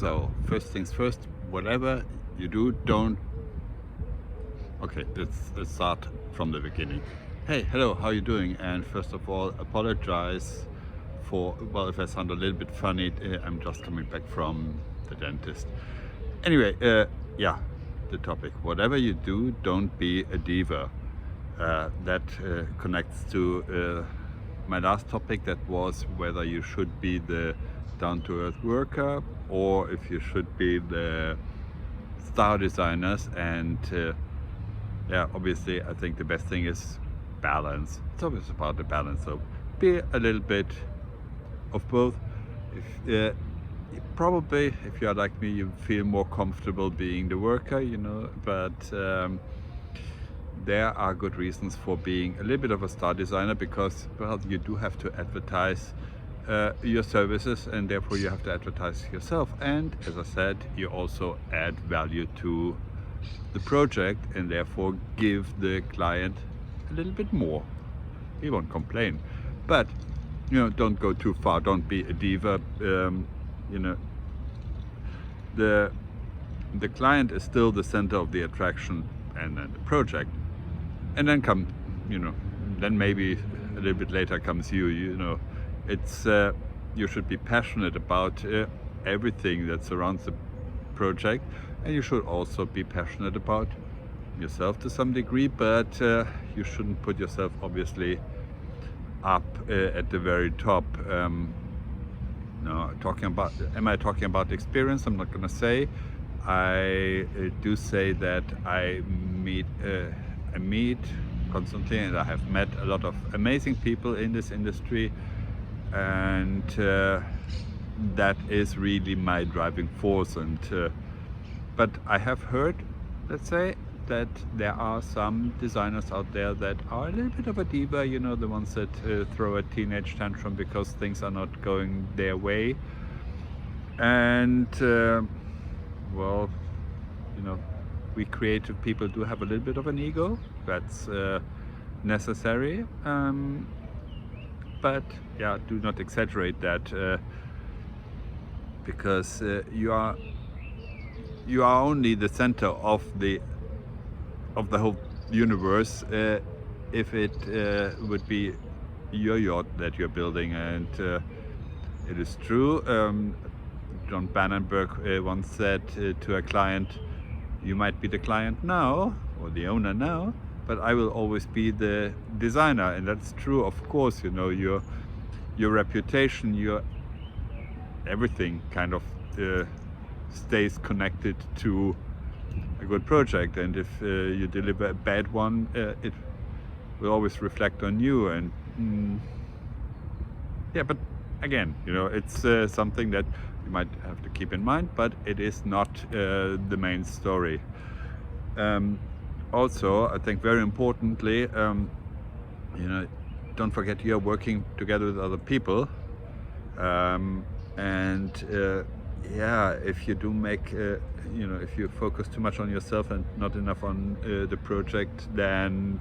So first things first, whatever you do, don't. Okay, let's start from the beginning. Hey, hello, how you doing? And first of all, apologize for, well, if I sound a little bit funny, I'm just coming back from the dentist. Anyway, yeah, the topic. Whatever you do, don't be a diva. That connects to my last topic, that was whether you should be the down-to-earth worker or if you should be the star designers. And yeah, obviously I think the best thing is balance. It's always about the balance, so be a little bit of both. If probably, if you are like me, you feel more comfortable being the worker, but there are good reasons for being a little bit of a star designer, because, well, you do have to advertise your services, and therefore you have to advertise yourself. And as I said, you also add value to the project, and therefore give the client a little bit more. He won't complain, but don't go too far. Don't be a diva. The client is still the center of the attraction, and then the project, and then then maybe a little bit later comes you. It's you should be passionate about everything that surrounds the project, and you should also be passionate about yourself to some degree, but you shouldn't put yourself obviously up at the very top. No, am I talking about experience? I'm not going to say. I do say that I meet constantly, and I have met a lot of amazing people in this industry, and that is really my driving force. And but I have heard, let's say, that there are some designers out there that are a little bit of a diva, the ones that throw a teenage tantrum because things are not going their way. And well, we creative people do have a little bit of an ego. That's necessary, but yeah, do not exaggerate that, because you are only the center of the whole universe if it would be your yacht that you're building. And it is true, John Bannenberg once said to a client, you might be the client now, or the owner now, but I will always be the designer. And that's true, of course. Your reputation, your everything kind of stays connected to a good project. And if you deliver a bad one, it will always reflect on you. And yeah, but again, it's something that you might have to keep in mind, but it is not the main story. Also, I think very importantly, don't forget you're working together with other people, and yeah, if you do make if you focus too much on yourself and not enough on the project, then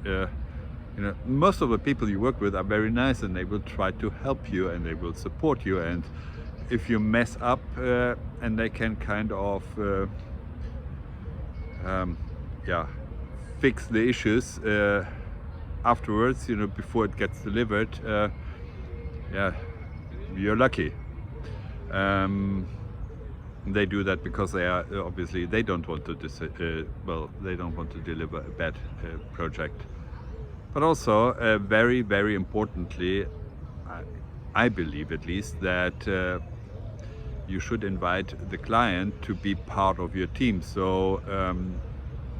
most of the people you work with are very nice, and they will try to help you, and they will support you. And if you mess up, and they can kind of yeah, fix the issues afterwards, before it gets delivered, yeah, you're lucky. They do that because they are obviously they don't want to they don't want to deliver a bad project. But also, very, very importantly, I believe at least, that you should invite the client to be part of your team. So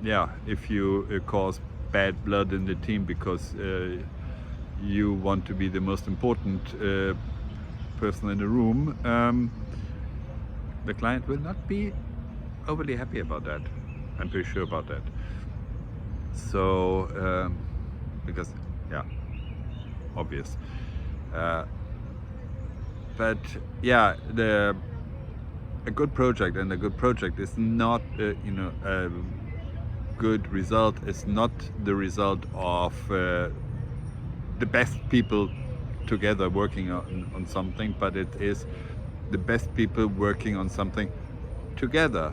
yeah, if you cause bad blood in the team because you want to be the most important person in the room, the client will not be overly happy about that. I'm pretty sure about that. So because, yeah, obvious. But yeah, a good project, and a good project is not a good result. Is not the result of the best people together working on something, but it is the best people working on something together,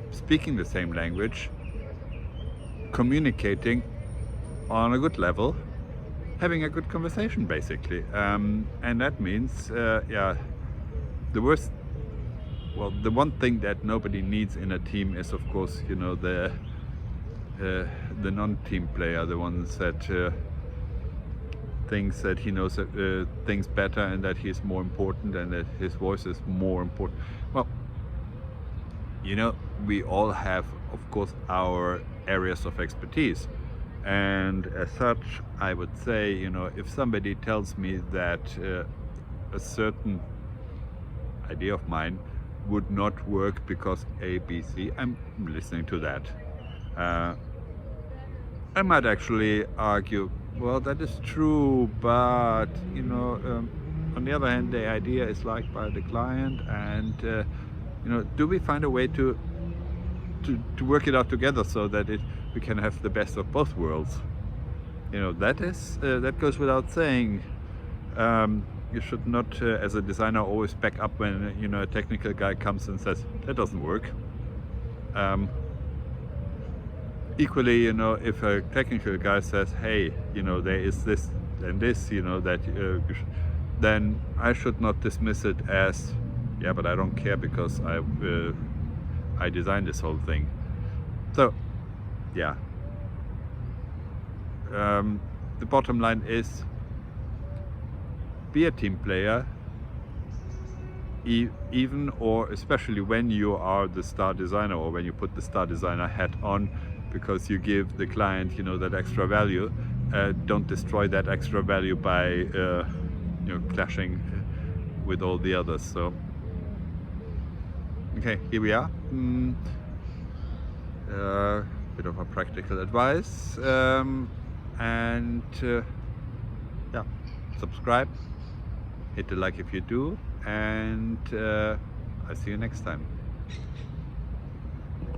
speaking the same language, communicating on a good level, having a good conversation basically. And that means, the one thing that nobody needs in a team is, of course, the non-team player, the ones that thinks that he knows things better and that he's more important and that his voice is more important. Well, we all have, of course, our areas of expertise. And as such, I would say, if somebody tells me that a certain idea of mine would not work because A, B, C, I'm listening to that. I might actually argue, well, that is true, but on the other hand, the idea is liked by the client, and do we find a way to work it out together so that we can have the best of both worlds? That goes without saying. You should not, as a designer, always back up when a technical guy comes and says that doesn't work. Equally, if a technical guy says, hey, there is this and this, that then I should not dismiss it as, yeah, but I don't care because I designed this whole thing. So, yeah. The bottom line is, be a team player, even or especially when you are the star designer, or when you put the star designer hat on, because you give the client, that extra value. Don't destroy that extra value by, clashing with all the others. So, okay, here we are. Bit of a practical advice, and yeah, subscribe, hit the like if you do, and I see you next time.